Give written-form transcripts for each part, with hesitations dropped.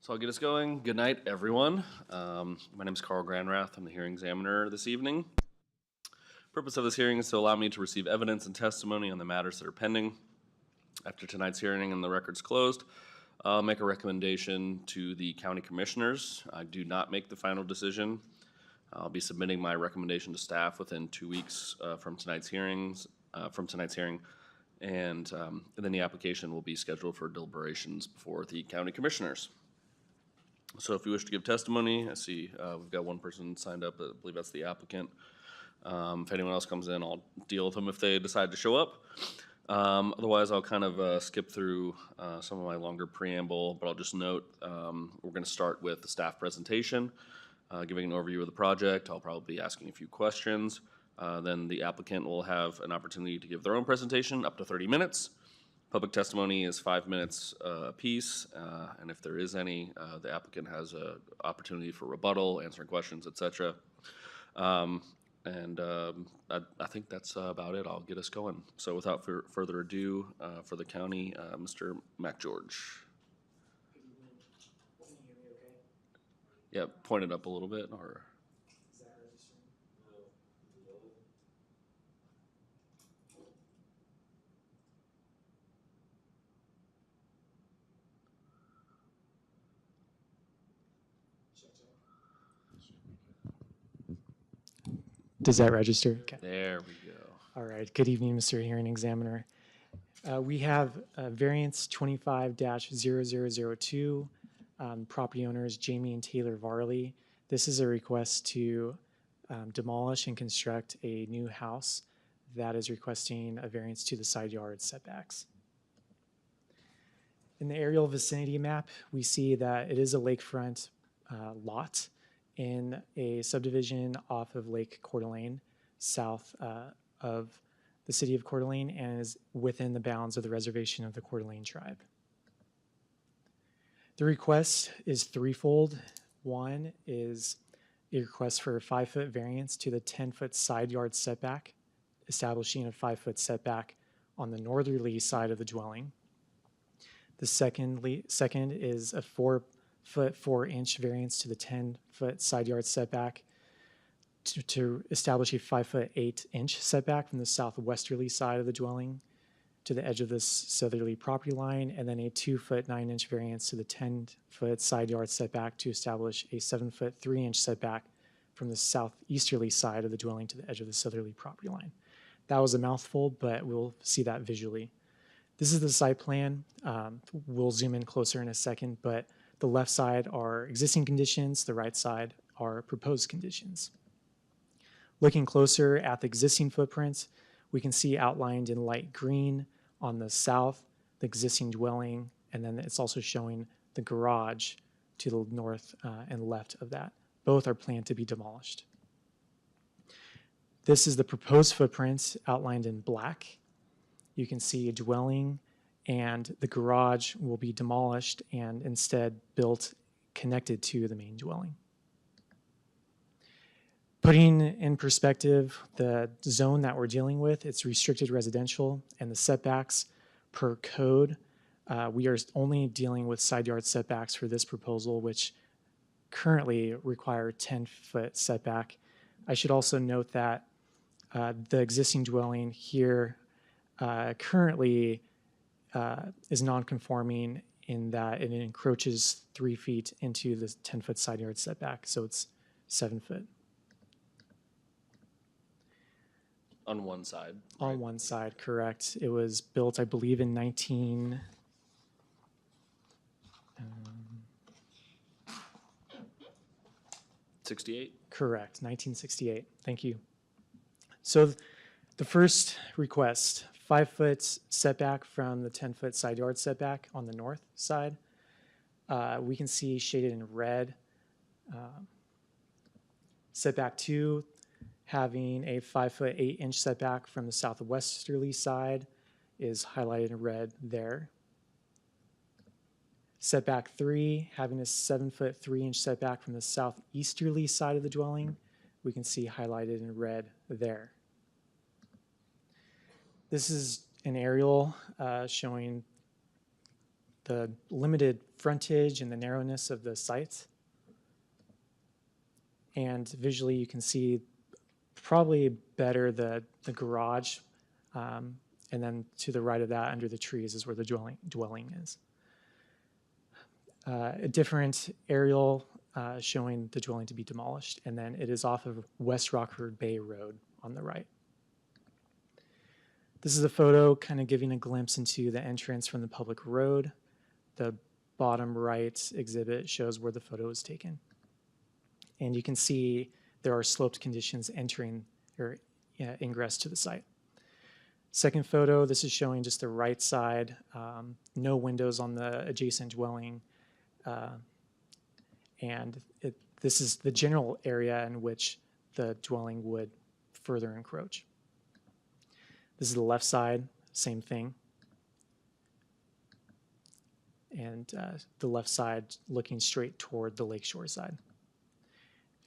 So I'll get us going. Good night, everyone. My name is Carl Granrath. I'm the hearing examiner this evening. Purpose of this hearing is to allow me to receive evidence and testimony on the matters that are pending. After tonight's hearing and the record's closed, I'll make a recommendation to the county commissioners. I do not make the final decision. I'll be submitting my recommendation to staff within 2 weeks from tonight's hearing, and then the application will be scheduled for deliberations before the county commissioners. So if you wish to give testimony, I see we've got one person signed up. I believe that's the applicant. If anyone else comes in, I'll deal with them if they decide to show up. Otherwise, I'll kind of skip through some of my longer preamble, but I'll just note we're going to start with the staff presentation, giving an overview of the project. I'll probably be asking a few questions. Then the applicant will have an opportunity to give their own presentation, up to 30 minutes. Public testimony is 5 minutes apiece, and if there is any, the applicant has an opportunity for rebuttal, answering questions, etc. I think that's about it. I'll get us going. So without further ado, for the county, Mr. McGeorge. Can you hear me okay? Yeah, point it up a little bit, or? Is that registering? Check. Does that register? Okay. There we go. All right. Good evening, Mr. Hearing Examiner. We have variance 25-0002, property owners Jamie and Taylor Varley. This is a request to demolish and construct a new house that is requesting a variance to the side yard setbacks. In the aerial vicinity map, we see that it is a lakefront lot in a subdivision off of Lake Coeur d'Alene, south of the city of Coeur d'Alene, and is within the bounds of the reservation of the Coeur d'Alene tribe. The request is threefold. One is a request for a 5-foot variance to the 10-foot side yard setback, establishing a 5-foot setback on the northerly side of the dwelling. The second is a 4-foot 4-inch variance to the 10-foot side yard setback to establish a 5-foot 8-inch setback from the southwesterly side of the dwelling to the edge of this southerly property line, and then a 2-foot 9-inch variance to the 10-foot side yard setback to establish a 7-foot 3-inch setback from the southeasterly side of the dwelling to the edge of the southerly property line. That was a mouthful, but we'll see that visually. This is the site plan. We'll zoom in closer in a second, but the left side are existing conditions, the right side are proposed conditions. Looking closer at the existing footprints, we can see outlined in light green on the south, the existing dwelling, and then it's also showing the garage to the north and left of that. Both are planned to be demolished. This is the proposed footprint outlined in black. You can see a dwelling, and the garage will be demolished and instead built connected to the main dwelling. Putting in perspective the zone that we're dealing with, it's restricted residential, and the setbacks per code, we are only dealing with side yard setbacks for this proposal, which currently require 10-foot setback. I should also note that the existing dwelling here currently is non-conforming in that it encroaches 3 feet into the 10-foot side yard setback, so it's 7 foot. On one side. On right? one side, correct. It was built, I believe, in 68? Correct, 1968. Thank you. So the first request, 5-foot setback from the 10-foot side yard setback on the north side. We can see shaded in red. Setback 2, having a 5-foot 8-inch setback from the southwesterly side is highlighted in red there. Setback 3, having a 7-foot 3-inch setback from the southeasterly side of the dwelling, we can see highlighted in red there. This is an aerial showing the limited frontage and the narrowness of the site. And visually, you can see probably better the garage, and then to the right of that, under the trees, is where the dwelling is. A different aerial showing the dwelling to be demolished, and then it is off of West Rockford Bay Road on the right. This is a photo kind of giving a glimpse into the entrance from the public road. The bottom right exhibit shows where the photo was taken. And you can see there are sloped conditions entering or ingress to the site. Second photo, this is showing just the right side, no windows on the adjacent dwelling. And this is the general area in which the dwelling would further encroach. This is the left side, same thing. And the left side looking straight toward the lakeshore side.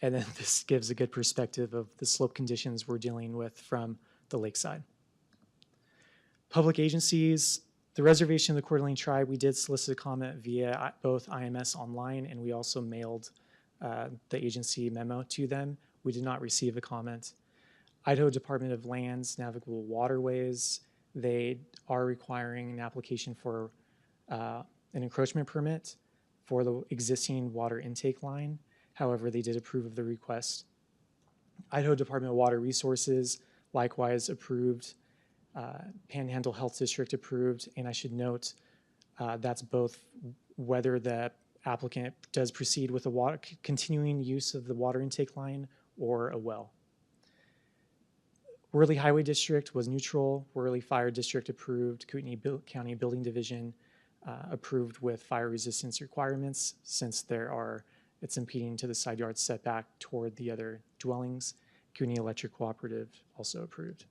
And then this gives a good perspective of the slope conditions we're dealing with from the lakeside. Public agencies, the reservation of the Coeur d'Alene Tribe, we did solicit a comment via both IMS online, and we also mailed the agency memo to them. We did not receive a comment. Idaho Department of Lands, Navigable Waterways, they are requiring an application for an encroachment permit for the existing water intake line. However, they did approve of the request. Idaho Department of Water Resources likewise approved. Panhandle Health District approved, and I should note that's both whether the applicant does proceed with the continuing use of the water intake line or a well. Worley Highway District was neutral. Worley Fire District approved. Kootenai County Building Division approved with fire resistance requirements since it's impeding to the side yard setback toward the other dwellings. Kootenai Electric Cooperative also approved.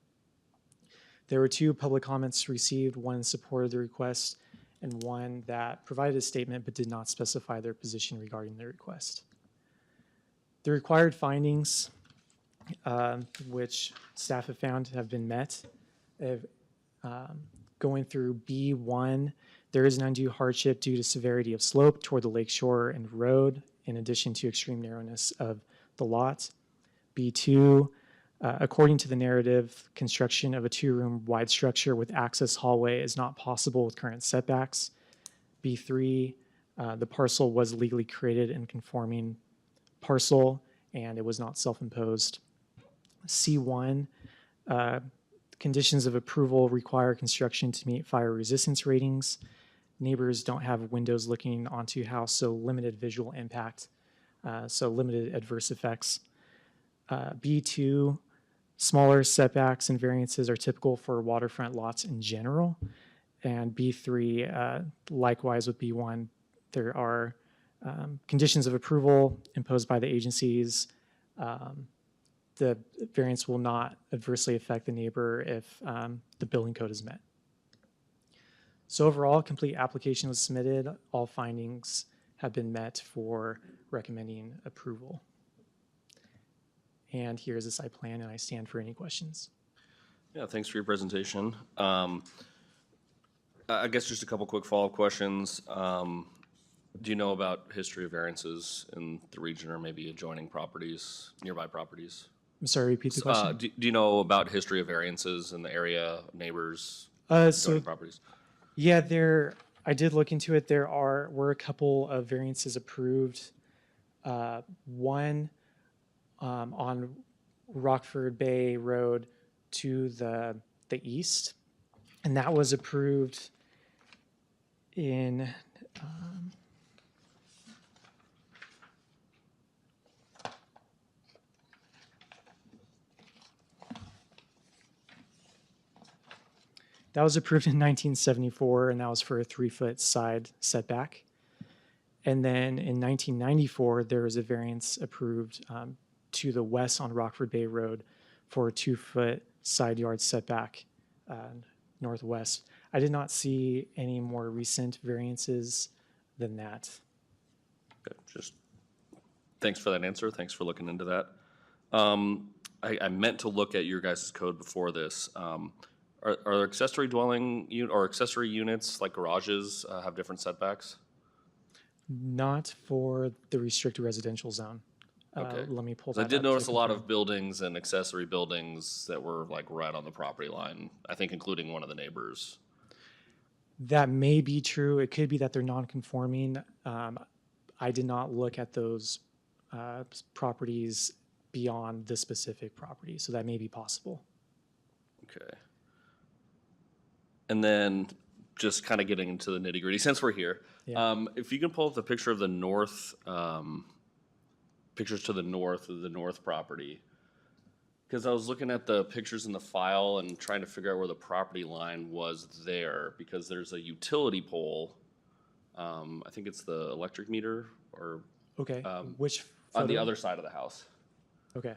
There were 2 public comments received, one in support of the request and one that provided a statement but did not specify their position regarding the request. The required findings, which staff have found have been met. Going through B1, there is an undue hardship due to severity of slope toward the lakeshore and road, in addition to extreme narrowness of the lot. B2, according to the narrative, construction of a 2-room wide structure with access hallway is not possible with current setbacks. B3, the parcel was legally created in conforming parcel and it was not self-imposed. C1, conditions of approval require construction to meet fire resistance ratings. Neighbors don't have windows looking onto house, so limited visual impact, so limited adverse effects. B2, smaller setbacks and variances are typical for waterfront lots in general. And B3, likewise with B1, there are conditions of approval imposed by the agencies. The variance will not adversely affect the neighbor if the building code is met. So overall, complete application was submitted. All findings have been met for recommending approval. And here's the site plan, and I stand for any questions. Yeah, thanks for your presentation. I guess just a couple quick follow-up questions. Do you know about history of variances in the region or maybe adjoining properties, nearby properties? I'm sorry, repeat the question. Do you know about history of variances in the area, neighbors, So adjoining properties? yeah, I did look into it. Were a couple of variances approved. One on Rockford Bay Road to the east, and that was approved in that was approved in 1974, and that was for a 3-foot side setback. And then in 1994, there was a variance approved to the west on Rockford Bay Road for a 2-foot side yard setback northwest. I did not see any more recent variances than that. Okay, just thanks for that answer. Thanks for looking into that. I meant to look at your guys' code before this. Are there accessory dwelling or accessory units like garages have different setbacks? Not for the restricted residential zone. Okay. Let me pull 'Cause I that did up to notice a lot confirm. of buildings and accessory buildings that were like right on the property line, I think including one of the neighbors. That may be true. It could be that they're non-conforming. I did not look at those properties beyond the specific property, so that may be possible. Okay. And then just kind of getting into the nitty gritty, since we're here, Yeah. if you can pull up the picture of the north, pictures to the north of the north property. Because I was looking at the pictures in the file and trying to figure out where the property line was there, because there's a utility pole. I think it's the electric meter or Okay. Which on the photo? other side of the house. Okay.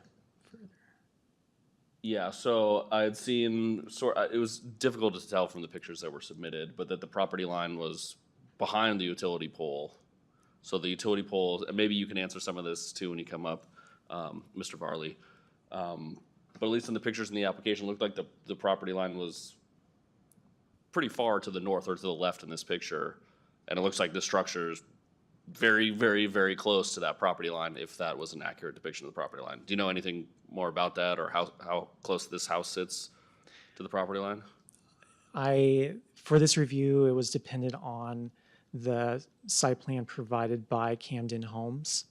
Yeah, so I had seen it was difficult to tell from the pictures that were submitted, but that the property line was behind the utility pole. So the utility pole, and maybe you can answer some of this too when you come up, Mr. Varley. But at least in the pictures in the application, it looked like the property line was pretty far to the north or to the left in this picture. And it looks like the structure is very, very, very close to that property line, if that was an accurate depiction of the property line. Do you know anything more about that, or how close this house sits to the property line? For this review, it was dependent on the site plan provided by Camden Homes.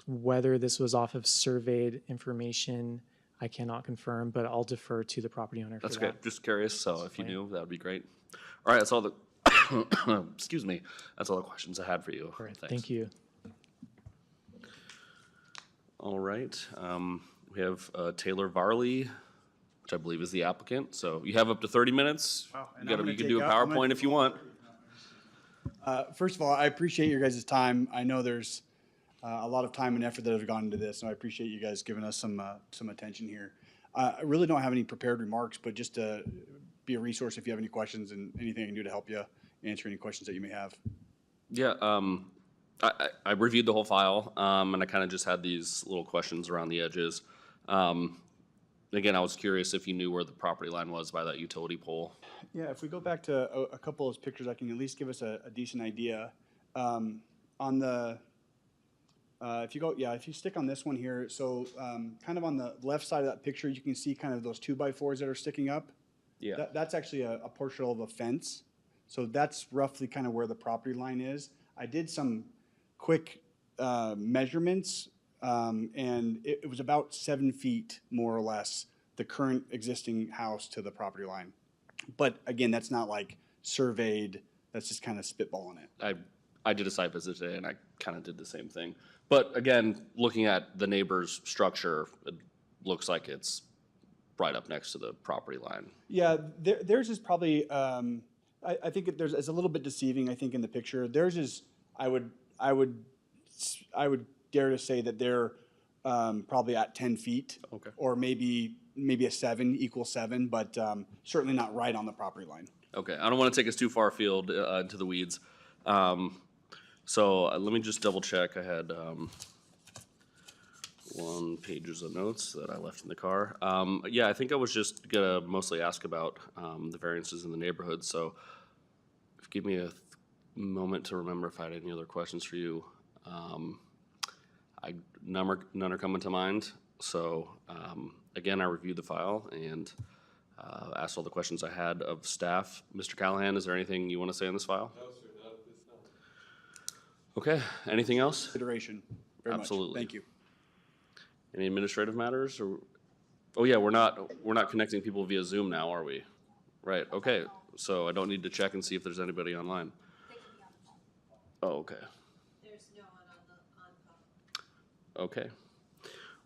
Whether this was off of surveyed information, I cannot confirm, but I'll defer to the property owner for That's that. okay. Just curious. So if you knew, that would be great. All right. That's all the, excuse me. That's all the questions I had for you. All right, Thanks. thank you. All right. We have Taylor Varley, which I believe is the applicant. So you have up to 30 minutes. Wow, and You can do a PowerPoint if you want. First of all, I appreciate your guys' time. I know there's a lot of time and effort that have gone into this, and I appreciate you guys giving us some attention here. I really don't have any prepared remarks, but just to be a resource if you have any questions and anything I can do to help you answer any questions that you may have. Yeah. I reviewed the whole file, and I kind of just had these little questions around the edges. Again, I was curious if you knew where the property line was by that utility pole. Yeah, if we go back to a couple of those pictures, I can at least give us a decent idea. On the if you stick on this one here, so kind of on the left side of that picture, you can see kind of those 2x4s that are sticking up. Yeah. That's actually a portion of a fence. So that's roughly kind of where the property line is. I did some quick measurements, and it was about 7 feet, more or less, the current existing house to the property line. But again, that's not like surveyed, that's just kind of spitballing it. I did a site visit today, and I kind of did the same thing. But again, looking at the neighbor's structure, it looks like it's right up next to the property line. Yeah, theirs is probably, I think it's a little bit deceiving, I think, in the picture. Theirs is, I would dare to say that they're probably at 10 feet. Okay. Or maybe a 7, equal 7, but certainly not right on the property line. Okay, I don't want to take us too far afield into the weeds. So let me just double check. I had 1 pages of notes that I left in the car. Yeah, I think I was just gonna mostly ask about the variances in the neighborhood. So give me a moment to remember if I had any other questions for you. None are coming to mind. So again, I reviewed the file and asked all the questions I had of staff. Mr. Callahan, is there anything you want to say on this file? No, sir, not at this time. Okay, anything else? Consideration. Very Absolutely. much. Thank you. Any administrative matters? Or, oh yeah, we're not connecting people via Zoom now, are we? Right, okay. So I don't need to check and see if there's anybody online. They can be on the phone. Oh, okay. There's no one on phone. Okay.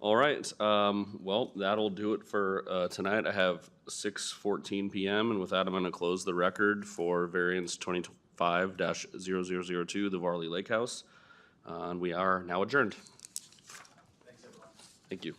All right. Well, that'll do it for tonight. I have 6:14 p.m. and with that, I'm going to close the record for variance 25-0002, the Varley Lakehouse. And we are now adjourned. Thanks, everyone. Thank you.